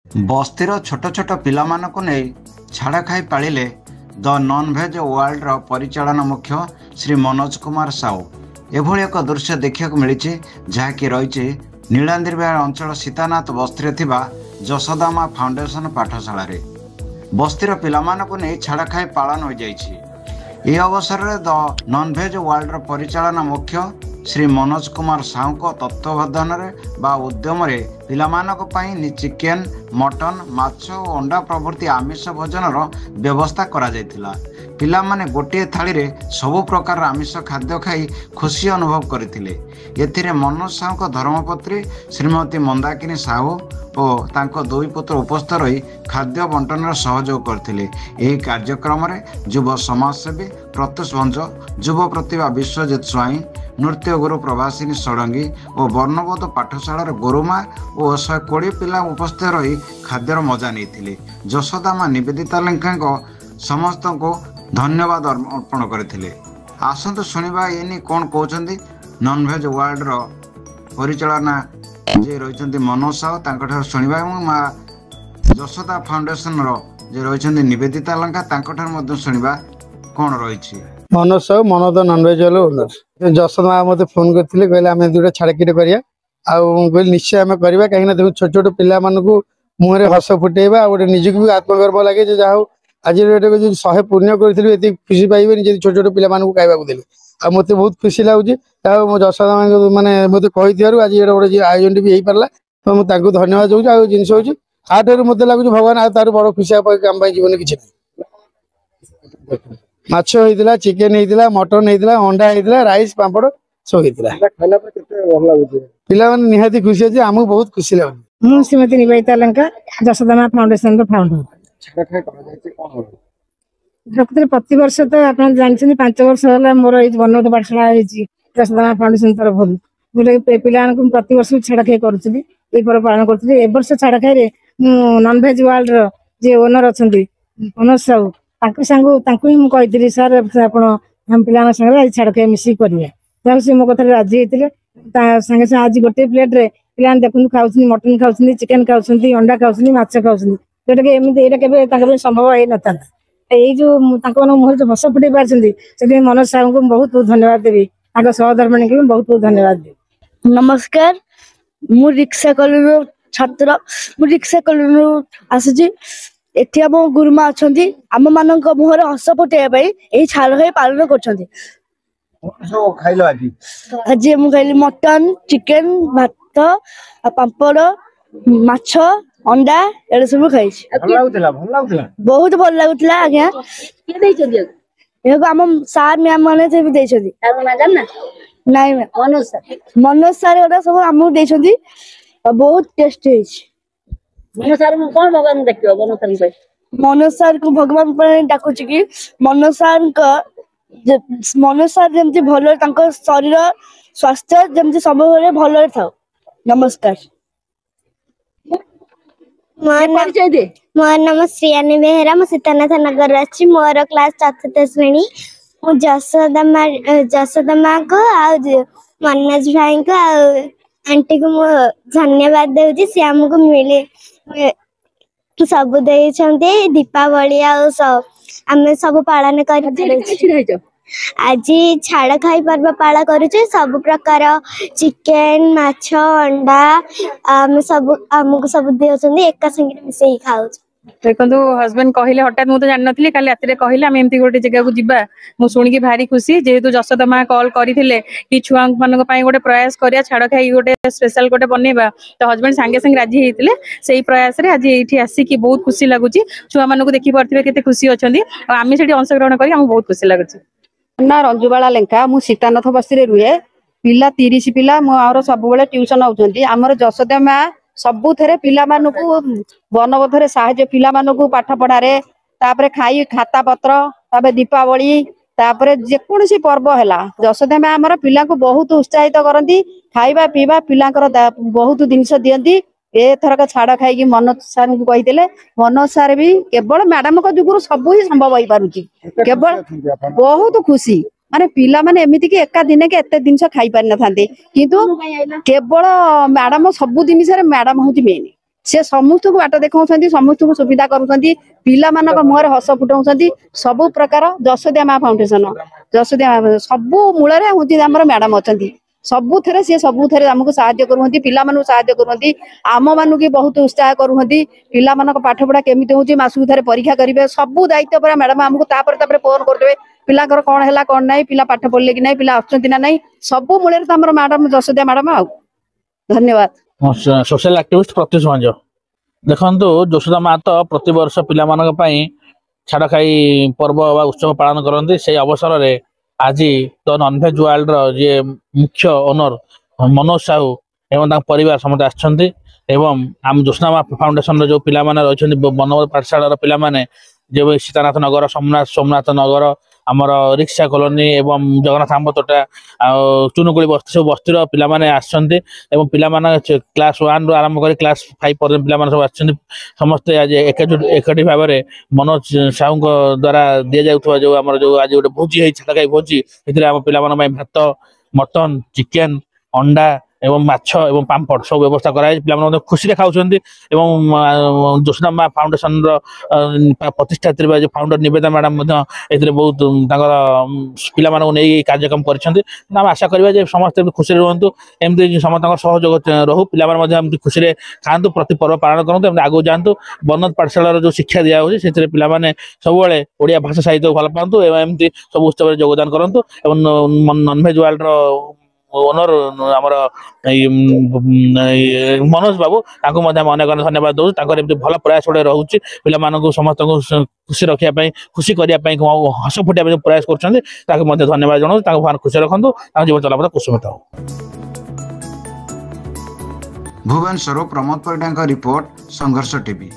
बस्तीर छोट छोट पिलामानकु नै छाड़ खाई पालिले द नॉन भेज वर्ल्ड परिचालन मुख्य श्री मनोज कुमार साहू एभली एक दृश्य देखा मिली जहाँकि रही नीलांद्री अंचल सीतानाथ बस्ती थिबा जशोदा माँ फाउंडेशन पाठशाला रे बस्तीर पिलामानकु नै छाड़ खाई पालन हो जाइछि। ए अवसर में द नॉन भेज वर्ल्ड परिचालन मुख्य श्री मनोज कुमार साहू को तत्वावधान बा उद्यम पिलामानक चिकेन मटन माछ और अंडा प्रभृति आमिष भोजन व्यवस्था करा जायतिला। पिलामाने गोटे थाली रे सबु प्रकार आमिष खाद्य खाई खुशी अनुभव करथिले। एथिरे मनोज साहू को धर्मपत्री श्रीमती मंदाकिनी साहू और तांको दुई पुत्र उपस्थित रही खाद्य बंटन सहयोग करथिले। एही कार्यक्रम रे युव समाजसेवी प्रत्युष भंज युव प्रतिभा विश्वजित स्वाई नृत्य गुरु प्रभासिनी षडंगी और वर्णबोध पाठशाला गुरुमा और 120 पिला उपस्थित रही खाद्यर मजा नहीं। जशोदा माँ निवेदिता लेंका समस्त को धन्यवाद अर्पण करते। आसतु शुणा ये कौन कहते नॉन भेज वर्ल्ड परिचालना जे रही मनोज साहू शुणा माँ जशोदा फाउंडेशन जे रही निवेदिता लंका शुणा कौन रही। मनोज साहू मनोद नॉन भेज ओनर जशोदा माँ मत फोन करते कहले आम दुटा छाड़कीट करा निश्चय आम करवा कहीं देखो छोट छोट पिला मुहरे हस फुटेबा गोटे निजी भी आत्मगर्व लगे जहाँ हूँ आज 100 पुण्य करी खुशी पाइबे छोट छोट पिला खावा देले आ मत बहुत खुशी लगुच मो जशोदा माने मत कही आज गोटे आयोजन भी हो पारा तो मुझे धन्यवाद दूँ। आ जिन हूँ आठ मत लगुच भगवान आर बड़ खुशी आम जीवन किसी माछ होता चिकेन होता मटन होता अंडा होता राइस पापड़ सब होता पिला निहाती खुशी अच्छे आमको बहुत खुशी लगे। मुझे श्रीमती निवेदिता लंका जशोदा माँ फाउंडेशन फाउंडर प्रकृति प्रति वर्ष तो आप जानते 5 वर्ष है मोर वर्णबोध पाठशाला जशोदा माँ फाउंडेशन तरफ बोले पिला प्रति वर्ष छाड़ खाई करुँगी ये पर्व पालन करुँगी। ए वर्ष छाड़ खाई नॉन भेज वर्ल्ड जे ओनर अच्छा मनोज साहू मुझे सर आप पिला छाड़ खाई मिसिक करेंगे सी मो कथा राजी होते सागे सागे आज गोटे प्लेट रे पिला देखते खाऊँ मटन खाऊँ चिकेन खाऊँ अंडा खाऊँ माछ खाऊँ जोटा कि एमती संभव हो ना ये जो मुहर जो हस फुटे पार्टी से मनोज साहू को बहुत बहुत धन्यवाद देवी सहधर्मिणी को बहुत बहुत धन्यवाद देवी। नमस्कार मु रिक्शा कॉलोनी छात्र मु रिक्शा कॉलोनी आसुची एठी आम गुरुमा अच्छा आम मान मुहर हस फुटाइबा यही छाड़ खाई पालन कर आज मुझे मटन चिकेन भात पापड़ माछ अंडा ये सब खाई बहुत भल लगुला आज्ञा आम सार मैम मैंने मनोज सार गोटा सब आमको देखते बहुत टेस्ट मनोज सार को भगवान डाकुची कि मनोज सार जमती भल शरीर स्वास्थ्य जमती सब भल था। नमस्कार मोर नाम श्रियानी बेहेरा मु सीतानाथ नगर अच्छी मोर क्लास 4th श्रेणी मु जशोदा माँ को मनोज भाई को आंटी को मु धन्यवाद दूची सी आमको मिले सब दीपावली आम सब पालन कर आज छाड़ खाई पर्व पाला करुचे सब प्रकार चिकेन माछ अंडा आमको सब दिखाई एक संगे मिसे खाऊ देखो हजबैंड कहले हठात मुझे जान नी काली रात कहले आम एमती गोटे जगह को जीवा मु शुणिकी भारी खुशी जेहेतु जशोदा माँ कॉल करते कि छुआ मान गोटे प्रयास करिया छाड़ खाई गोटे स्पेशल गोटे बनवा तो हजबैंड सांगे सांगे राजी होते से प्रयास रे आज ये आसिकी बहुत खुशी लगुच छुआ मान देखी पारे केते खुशी अच्छा आम से अंशग्रहण कर बहुत खुशी लगुच। ना रंजुबाला लेंका मु सीतानाथ बस्ती रुहे पिला 30 पिला मोर सब ट्यूशन होती आमर जशोदा माँ सबु थे पिला बनबोध साहय पिला पाठ पढ़ारे खाई खाता पत्र दीपावली जेकोसी पर्व है जशोदा माँ आमर पिला बहुत उत्साहित करती खाଇବା पीवा पिला बहुत जिनस दिखती एथरक छाड़ खाई मनोज सार को कही मनोज सार भी केवल मैडम जुगुरु सब ही संभव हो पारुची केवल बहुत खुशी माने पिला माने एमिति कि एका दिन के एते जिनस खाई पारि न थांते किंतु केवल मैडम सब जिनिस रे मैडम होती मेन से समस्त को बाट देखा समस्त को सुविधा करुँच पिला मुहर हस फुटाऊँ सब प्रकार जसोदा माँ फाउंडेशन सबू मूल हूँ मैडम अच्छा सबू थे सी सबू थे आमको साहाय्य करती पिला साहाय्य करती आम मानू की बहुत उत्साह करती पिला पाठ पढ़ा केमी हूँ मासक थे परीक्षा करेंगे सबू दायित्व पर मैडम आमको फोन करदे पिला कौन है कौन ना पिला पाठ पढ़ले कि ना पिला आसुँच ना सबू मूल मैडम जसोदा मैडम आ धन्यवाद। सोशल एक्टिविस्ट प्रत्युष भंज देखो जसोदा माँ तो प्रति वर्ष पिला छाड़ खाई पर्व उत्सव पालन करते से अवसर में आज तो नॉनवेज वर्ल्ड जी मुख्य ओनर मनोज साहू एवं परिवार समस्त आसछन्ति एवं आम जसोदा माँ फाउंडेशन जो पिला रही बनवद पाठशाला पिला जो सीतानाथ नगर सोमनाथ नगर आमर रिक्शा कॉलोनी एवं जगन्नाथ आंब तोटा चुनुकुड़ी बस्ती सब बस्तीर पिलाने आसछन्ति एवं पिला क्लास 1 रु आरंभ कर क्लास 5 पर्यंत पिला सब आसछन्ति समस्ते आज एकाठी भाव में मनोज साहू द्वारा दि जाउथवा जो आमर जो आज गोटे भोजी है छाड़खाई भोजी आम पिला भात मटन चिकेन अंडा एवं माछ एवं पांपड़ सब व्यवस्था कराई पिला खुशी खाऊँ एवं जसोदा माँ फाउंडेशन प्रतिष्ठात्री जो फाउंडर निवेदा मैडम बहुत पिला नहीं कार्यक्रम कर आशा करिबा समस्त खुशी रुहतु एमती समस्त सहयोग रहू पिला खुशी खातु प्रति पर्व पालन करूँ आगे जातु बनवद पाठशाला जो शिक्षा दिया से पिला सब ओडिया भाषा साहित्य भल पातु एमती सब उत्सव योगदान करूँ नॉनवेज वर्ल्ड ओनर आमर मनोज बाबू अनेक धन्यवाद दो भल प्रयास गोटे रोचे पिला समस्त खुशी रखापी खुशी करने हस फुटा प्रयास कर धन्यवाद जनाऊँ खुशी रखु जीवन चला कुसुमित हो। भुवनेश्वर प्रमोद परिडा रिपोर्ट संघर्ष टीवी।